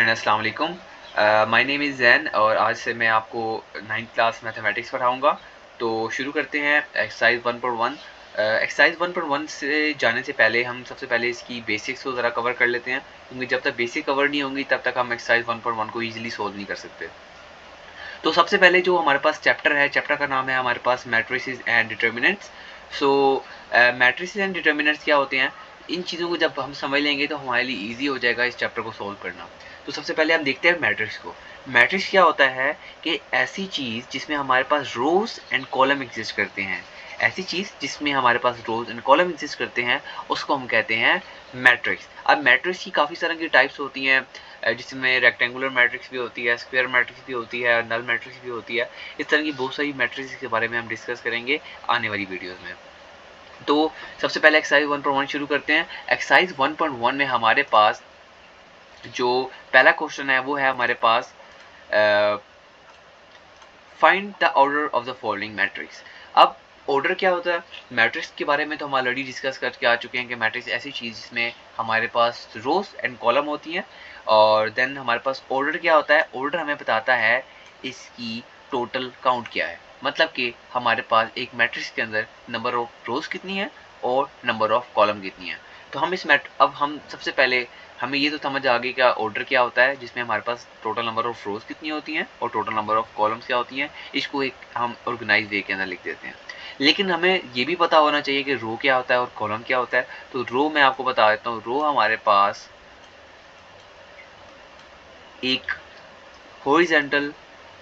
And अस्सलाम वालेकुम। My name is Jain और आज से मैं आपको 9th क्लास मैथमेटिक्स पढ़ाऊँगा। तो शुरू करते हैं एक्सरसाइज 1.1। एक्सरसाइज 1.1 से जाने से पहले हम सबसे पहले इसकी बेसिक्स को ज़रा कवर कर लेते हैं, क्योंकि जब तक बेसिक कवर नहीं होंगी तब तक हम एक्सरसाइज 1.1 को ईजिली सोल्व नहीं कर सकते। तो सबसे पहले जो हमारे पास चैप्टर है, चैप्टर का नाम है हमारे पास matrices and determinants. So matrices and determinants क्या होते हैं, इन चीज़ों को जब हम समझ लेंगे तो हमारे लिए ईजी हो जाएगा इस चैप्टर को सोल्व करना। तो सबसे पहले हम देखते हैं मैट्रिक्स को। मैट्रिक्स क्या होता है कि ऐसी चीज़ जिसमें हमारे पास रोज एंड कॉलम एग्जिस्ट करते हैं, ऐसी चीज़ जिसमें हमारे पास रोज एंड कॉलम एग्जिस्ट करते हैं उसको हम कहते हैं मैट्रिक्स। अब मैट्रिक्स की काफ़ी तरह की टाइप्स होती हैं, जिसमें रेक्टेंगुलर मैट्रिक्स भी होती है, स्क्वायर मैट्रिक्स भी होती है, नल मैट्रिक्स भी होती है। इस तरह की बहुत सारी मैट्रिक्स के बारे में हम डिस्कस करेंगे आने वाली वीडियोस में। तो सबसे पहले एक्सरसाइज 1.1 शुरू करते हैं। एक्सरसाइज 1.1 में हमारे पास जो पहला क्वेश्चन है वो है हमारे पास find the order of the following matrix. अब ऑर्डर क्या होता है, मैट्रिक्स के बारे में तो हम ऑलरेडी डिस्कस करके आ चुके हैं कि मैट्रिक्स ऐसी चीज़ जिसमें हमारे पास रोज एंड कॉलम होती हैं, और देन हमारे पास ऑर्डर क्या होता है, ऑर्डर हमें बताता है इसकी टोटल काउंट क्या है। मतलब कि हमारे पास एक मैट्रिक्स के अंदर नंबर ऑफ रोज कितनी है और नंबर ऑफ कॉलम कितनी है। तो हम इस अब हम सबसे पहले हमें ये तो समझ आ गई कि ऑर्डर क्या होता है, जिसमें हमारे पास टोटल नंबर ऑफ रोज कितनी होती हैं और टोटल नंबर ऑफ कॉलम्स क्या होती हैं। इसको एक हम ऑर्गेनाइज वे के अंदर लिख देते हैं। लेकिन हमें ये भी पता होना चाहिए कि रो क्या होता है और कॉलम क्या होता है। तो रो मैं आपको बता देता हूँ, रो हमारे पास एक हॉरिजॉन्टल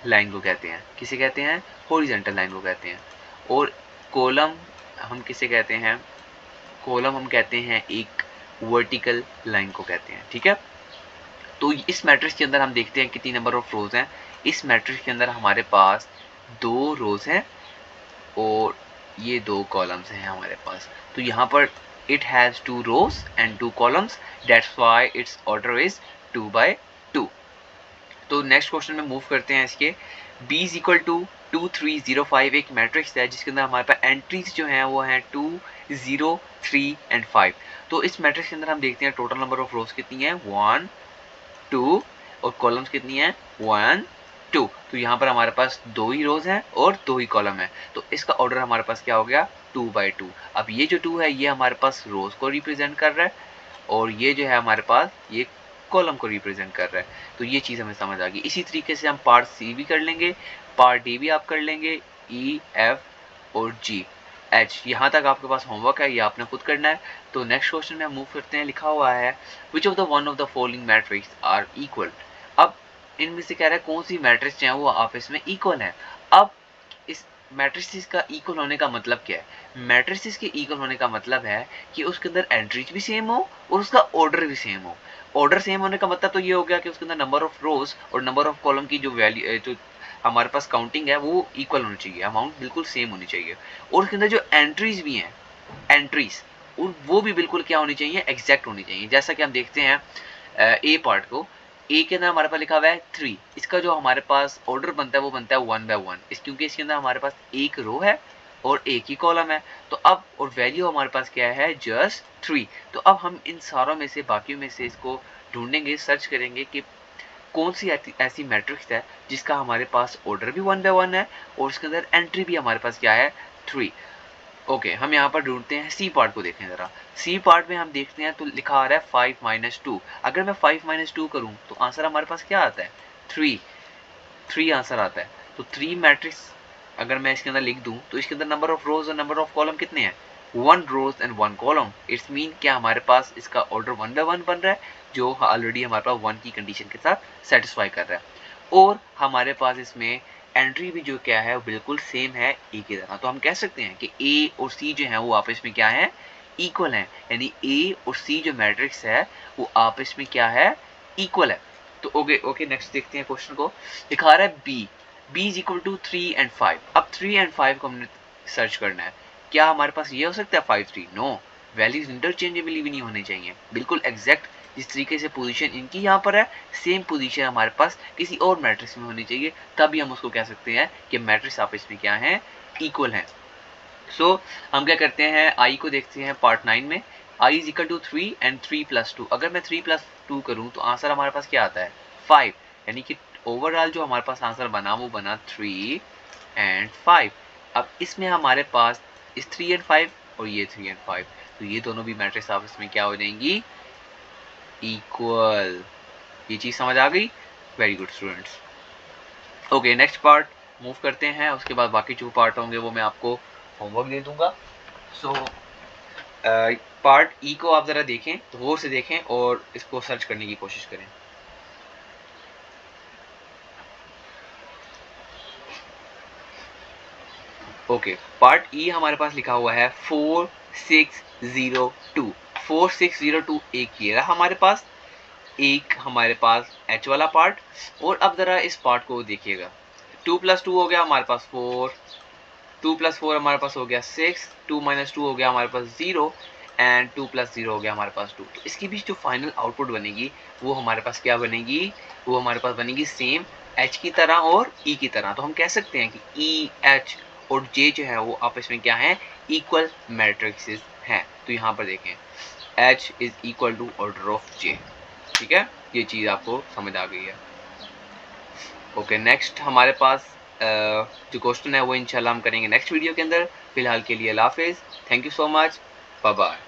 लाइन को कहते हैं। किसे कहते हैं? हॉरिजॉन्टल लाइन को कहते हैं। और कॉलम हम किसे कहते हैं? कॉलम हम कहते हैं एक वर्टिकल लाइन को कहते हैं। ठीक है, तो इस मैट्रिक्स के अंदर हम देखते हैं कितनी नंबर ऑफ रोज हैं। इस मैट्रिक्स के अंदर हमारे पास 2 रोज हैं और ये 2 कॉलम्स हैं हमारे पास। तो यहाँ पर it has 2 rows and 2 columns, that's why its order is 2/2। तो नेक्स्ट क्वेश्चन में मूव करते हैं इसके। b इज इक्वल टू 2 3 0 5 एक मैट्रिक्स है जिसके अंदर हमारे पास एंट्रीज जो हैं वो हैं 2 0 3 एंड 5। तो इस मैट्रिक्स के अंदर हम देखते हैं टोटल नंबर ऑफ रोज कितनी है 1 2 और कॉलम्स कितनी है 1 2। तो यहाँ पर हमारे पास 2 ही रोज हैं और 2 ही कॉलम है। तो इसका ऑर्डर हमारे पास क्या हो गया 2/2। अब ये जो 2 है ये हमारे पास रोज को रिप्रेजेंट कर रहा है और ये जो है हमारे पास ये कॉलम को रिप्रेजेंट कर रहा है। तो ये चीज़ हमें समझ आ गई। इसी तरीके से हम पार्ट सी भी कर लेंगे, पार्ट डी भी आप कर लेंगे, ई एफ और जी एच। यहाँ तक आपके पास होमवर्क है, ये आपने खुद करना है। तो नेक्स्ट क्वेश्चन में हम मूव करते हैं। लिखा हुआ है which of the one of the following matrix are equal. अब इनमें से कह रहा है कौन सी मैट्रिक्स हैं वो आपस में इक्वल है। अब इस मैट्रिसेस का इक्वल होने का मतलब क्या है? मैट्रिसेस के इक्वल होने का मतलब है कि उसके अंदर एंट्रीज भी सेम हो और उसका ऑर्डर भी सेम हो। ऑर्डर सेम होने का मतलब तो ये हो गया कि उसके अंदर नंबर ऑफ रोज और नंबर ऑफ कॉलम की जो वैल्यू जो हमारे पास काउंटिंग है वो इक्वल होनी चाहिए, अमाउंट बिल्कुल सेम होनी चाहिए। और उसके अंदर जो एंट्रीज भी हैं, एंट्रीज और वो भी बिल्कुल क्या होनी चाहिए, एग्जैक्ट होनी चाहिए। जैसा कि हम देखते हैं ए पार्ट को, ए के अंदर हमारे पास लिखा हुआ है 3। इसका जो हमारे पास ऑर्डर बनता है वो बनता है 1/1, इस क्योंकि इसके अंदर हमारे पास एक रो है और एक ही कॉलम है। तो अब और वैल्यू हमारे पास क्या है जस्ट 3। तो अब हम इन सारों में से बाकियों में से इसको ढूंढेंगे, सर्च करेंगे कि कौन सी ऐसी मैट्रिक्स है जिसका हमारे पास ऑर्डर भी 1/1 है और उसके अंदर एंट्री भी हमारे पास क्या है 3। ओके, हम यहाँ पर ढूंढते हैं सी पार्ट को। देखें जरा, सी पार्ट में हम देखते हैं तो लिखा आ रहा है 5 - 2। अगर मैं 5 - 2 करूँ तो आंसर हमारे पास क्या आता है 3 आंसर आता है। तो 3 मैट्रिक्स अगर मैं इसके अंदर लिख दूं तो इसके अंदर नंबर ऑफ रोज और नंबर ऑफ कॉलम कितने हैं 1 रोज एंड 1 कॉलम। इट्स मीन क्या हमारे पास इसका ऑर्डर 1/1 बन रहा है, जो ऑलरेडी हमारे पास 1 की कंडीशन के साथ सेटिस्फाई कर रहा है। और हमारे पास इसमें एंट्री भी जो क्या है बिल्कुल सेम है ए की तरह। तो हम कह सकते हैं कि ए और सी जो है वो आपस में क्या है इक्वल है, यानी ए और सी जो मैट्रिक्स है वो आपस में क्या है इक्वल है। तो ओके नेक्स्ट देखते हैं क्वेश्चन को। दिखा रहा है B is equal to 3 and 5। अब 3 एंड 5 को हमने सर्च करना है। क्या हमारे पास ये हो सकता है 5 3? नो, वैल्यूज इंटरचेंजेबल भी नहीं होनी चाहिए, बिल्कुल एग्जैक्ट जिस तरीके से पोजीशन इनकी यहाँ पर है सेम पोजीशन हमारे पास किसी और मैट्रिक्स में होनी चाहिए, तभी हम उसको कह सकते हैं कि मैट्रिक्स आपस में क्या है इक्वल है। सो हम क्या करते हैं आई को देखते हैं पार्ट 9 में। i is equal to 3 and 3 + 2। अगर मैं 3 + 2 करूँ तो आंसर हमारे पास क्या आता है 5, यानी कि ओवरऑल जो हमारे पास आंसर बना वो बना 3 and 5। अब इसमें हमारे पास इस 3 and 5 और ये 3 and 5, तो ये दोनों भी मैट्रिक्स आपस में क्या हो जाएंगी, इक्वल। ये चीज़ समझ आ गई? Very good students. Okay, next part move करते हैं, उसके बाद बाकी जो पार्ट होंगे वो मैं आपको होमवर्क दे दूंगा। सो पार्ट ई को आप ज़रा देखें, तो गौर से देखें और इसको सर्च करने की कोशिश करें। ओके, पार्ट ई हमारे पास लिखा हुआ है 4602। 4602 एक ये रहा हमारे पास, एक हमारे पास एच वाला पार्ट। और अब ज़रा इस पार्ट को देखिएगा, 2 + 2 हो गया हमारे पास 4, 2 + 4 हमारे पास हो गया 6, 2 - 2 हो गया हमारे पास 0 एंड 2 + 0 हो गया हमारे पास 2। तो इसकी भी जो फाइनल आउटपुट बनेगी वो हमारे पास क्या बनेगी, वो हमारे पास बनेगी सेम एच की तरह और ई की तरह। तो हम कह सकते हैं कि ई, एच और जे जो है वो आपस में क्या है, इक्वल मैट्रिक्सेस हैं। तो यहाँ पर देखें, H is equal to order of J. ठीक है, ये चीज़ आपको समझ आ गई है। ओके, नेक्स्ट हमारे पास जो क्वेश्चन है वो इंशाल्लाह हम करेंगे नेक्स्ट वीडियो के अंदर। फिलहाल के लिए अल्लाह हाफिज़, thank you so much, bye bye.